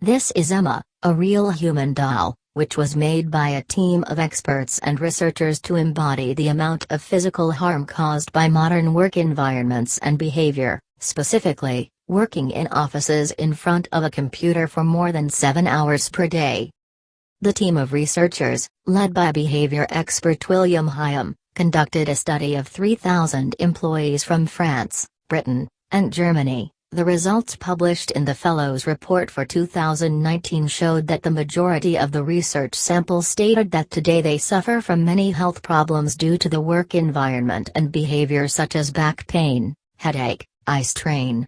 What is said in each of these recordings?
This is Emma, a real human doll, which was made by a team of experts and researchers to embody the amount of physical harm caused by modern work environments and behavior, specifically, working in offices in front of a computer for more than 7 hours per day. The team of researchers, led by behavior expert William Hyam, conducted a study of 3,000 employees from France, Britain, and Germany. The results published in the Fellows Report for 2019 showed that the majority of the research sample stated that today they suffer from many health problems due to the work environment and behavior such as back pain, headache, eye strain.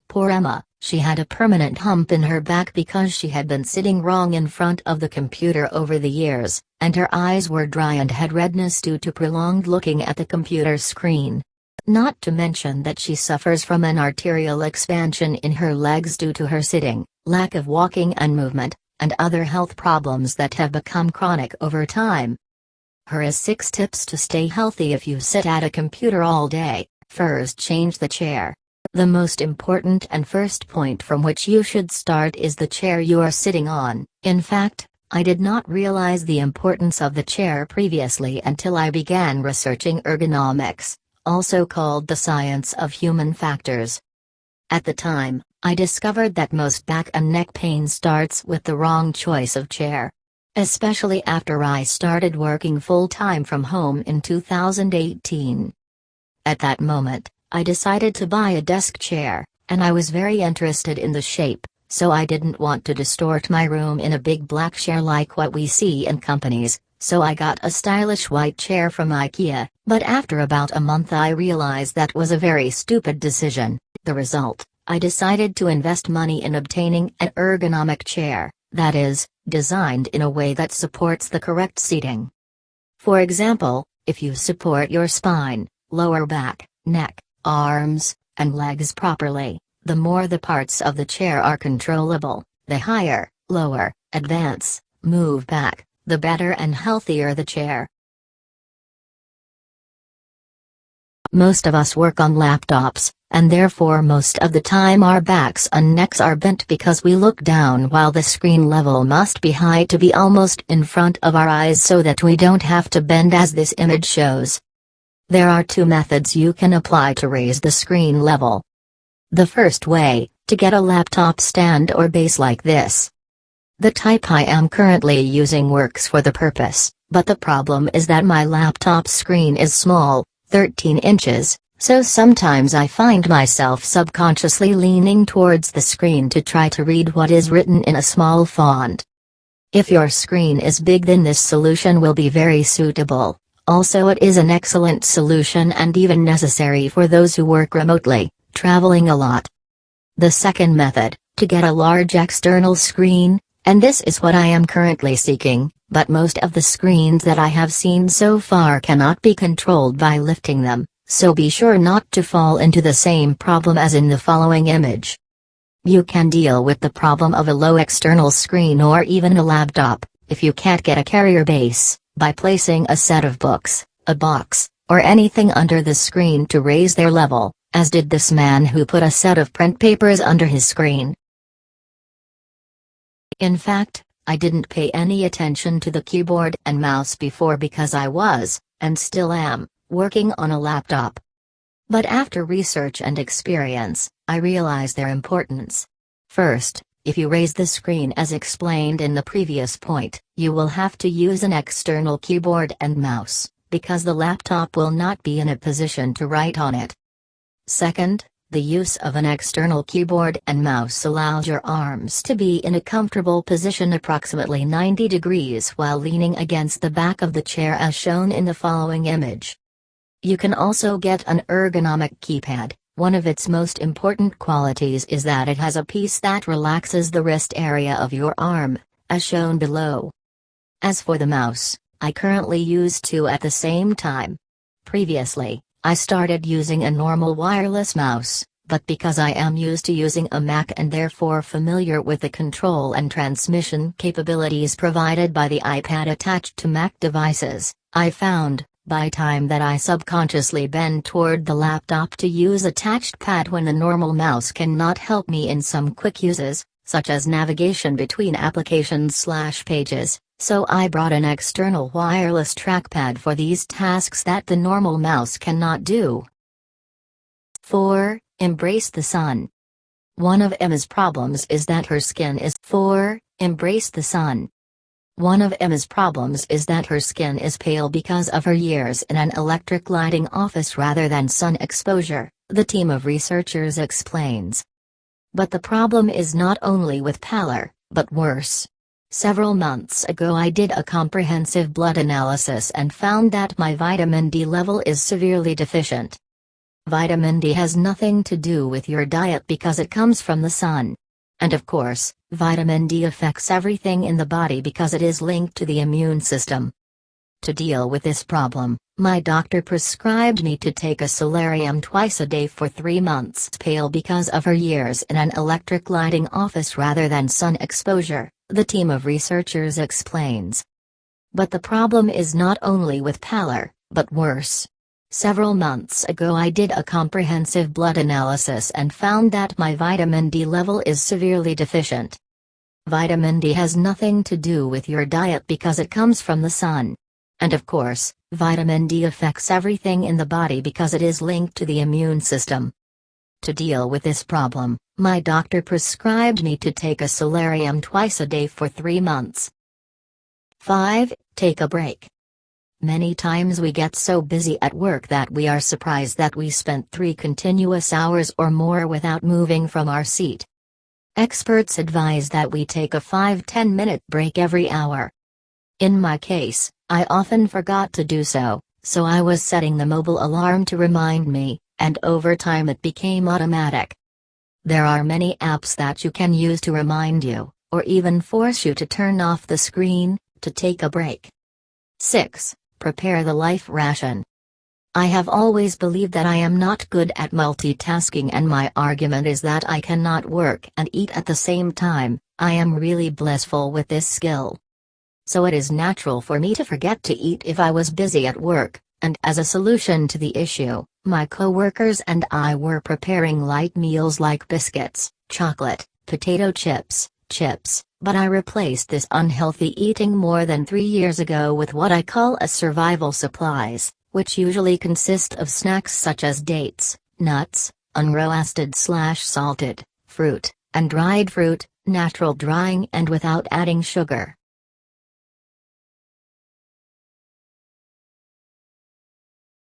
Poor Emma, she had a permanent hump in her back because she had been sitting wrong in front of the computer over the years, and her eyes were dry and had redness due to prolonged looking at the computer screen. Not to mention that she suffers from an arterial expansion in her legs due to her sitting, lack of walking and movement, and other health problems that have become chronic over time. Here is 6 tips to stay healthy if you sit at a computer all day. First, change the chair. The most important and first point from which you should start is the chair you are sitting on. In fact, I did not realize the importance of the chair previously until I began researching ergonomics, also called the science of human factors. At the time, I discovered that most back and neck pain starts with the wrong choice of chair. Especially after I started working full-time from home in 2018. At that moment, I decided to buy a desk chair, and I was very interested in the shape, so I didn't want to distort my room in a big black chair like what we see in companies, so I got a stylish white chair from IKEA, but after about a month I realized that was a very stupid decision. The result, I decided to invest money in obtaining an ergonomic chair, that is, designed in a way that supports the correct seating. For example, if you support your spine, lower back, neck, arms, and legs properly, the more the parts of the chair are controllable, the higher, lower, advance, move back, the better and healthier the chair. Most of us work on laptops, and therefore most of the time our backs and necks are bent because we look down while the screen level must be high to be almost in front of our eyes so that we don't have to bend as this image shows. There are 2 methods you can apply to raise the screen level. The first way, to get a laptop stand or base like this. The type I am currently using works for the purpose, but the problem is that my laptop screen is small, 13 inches, so sometimes I find myself subconsciously leaning towards the screen to try to read what is written in a small font. If your screen is big, then this solution will be very suitable. Also, it is an excellent solution and even necessary for those who work remotely, traveling a lot. The second method, to get a large external screen, and this is what I am currently seeking, but most of the screens that I have seen so far cannot be controlled by lifting them, so be sure not to fall into the same problem as in the following image. You can deal with the problem of a low external screen or even a laptop, if you can't get a carrier base, by placing a set of books, a box, or anything under the screen to raise their level, as did this man who put a set of print papers under his screen. In fact, I didn't pay any attention to the keyboard and mouse before because I was, and still am, working on a laptop. But after research and experience, I realized their importance. First, if you raise the screen as explained in the previous point, you will have to use an external keyboard and mouse, because the laptop will not be in a position to write on it. Second, the use of an external keyboard and mouse allows your arms to be in a comfortable position approximately 90 degrees while leaning against the back of the chair as shown in the following image. You can also get an ergonomic keypad. One of its most important qualities is that it has a piece that relaxes the wrist area of your arm, as shown below. As for the mouse, I currently use 2 at the same time. Previously, I started using a normal wireless mouse, but because I am used to using a Mac and therefore familiar with the control and transmission capabilities provided by the iPad attached to Mac devices, I found, by time that I subconsciously bend toward the laptop to use a touchpad when the normal mouse cannot help me in some quick uses, such as navigation between applications/pages, so I brought an external wireless trackpad for these tasks that the normal mouse cannot do. 4. Embrace the sun. One of Emma's problems is that her skin is Embrace the sun. One of Emma's problems is that her skin is pale because of her years in an electric lighting office rather than sun exposure, the team of researchers explains. But the problem is not only with pallor, but worse. Several months ago I did a comprehensive blood analysis and found that my vitamin D level is severely deficient. Vitamin D has nothing to do with your diet because it comes from the sun. And of course, vitamin D affects everything in the body because it is linked to the immune system. To deal with this problem, my doctor prescribed me to take a solarium twice a day for 3 months. Pale because of her years in an electric lighting office rather than sun exposure, the team of researchers explains. But the problem is not only with pallor, but worse. Several months ago I did a comprehensive blood analysis and found that my vitamin D level is severely deficient. Vitamin D has nothing to do with your diet because it comes from the sun. And of course, vitamin D affects everything in the body because it is linked to the immune system. To deal with this problem, my doctor prescribed me to take a solarium twice a day for 3 months. 5. Take a break. Many times we get so busy at work that we are surprised that we spent 3 continuous hours or more without moving from our seat. Experts advise that we take a 5-10 minute break every hour. In my case, I often forgot to do so, so I was setting the mobile alarm to remind me, and over time it became automatic. There are many apps that you can use to remind you, or even force you to turn off the screen, to take a break. 6. Prepare the life ration. I have always believed that I am not good at multitasking, and my argument is that I cannot work and eat at the same time. I am really blissful with this skill. So it is natural for me to forget to eat if I was busy at work, and as a solution to the issue, my co-workers and I were preparing light meals like biscuits, chocolate, potato chips, but I replaced this unhealthy eating more than 3 years ago with what I call a survival supplies, which usually consist of snacks such as dates, nuts, unroasted/salted fruit, and dried fruit, natural drying and without adding sugar.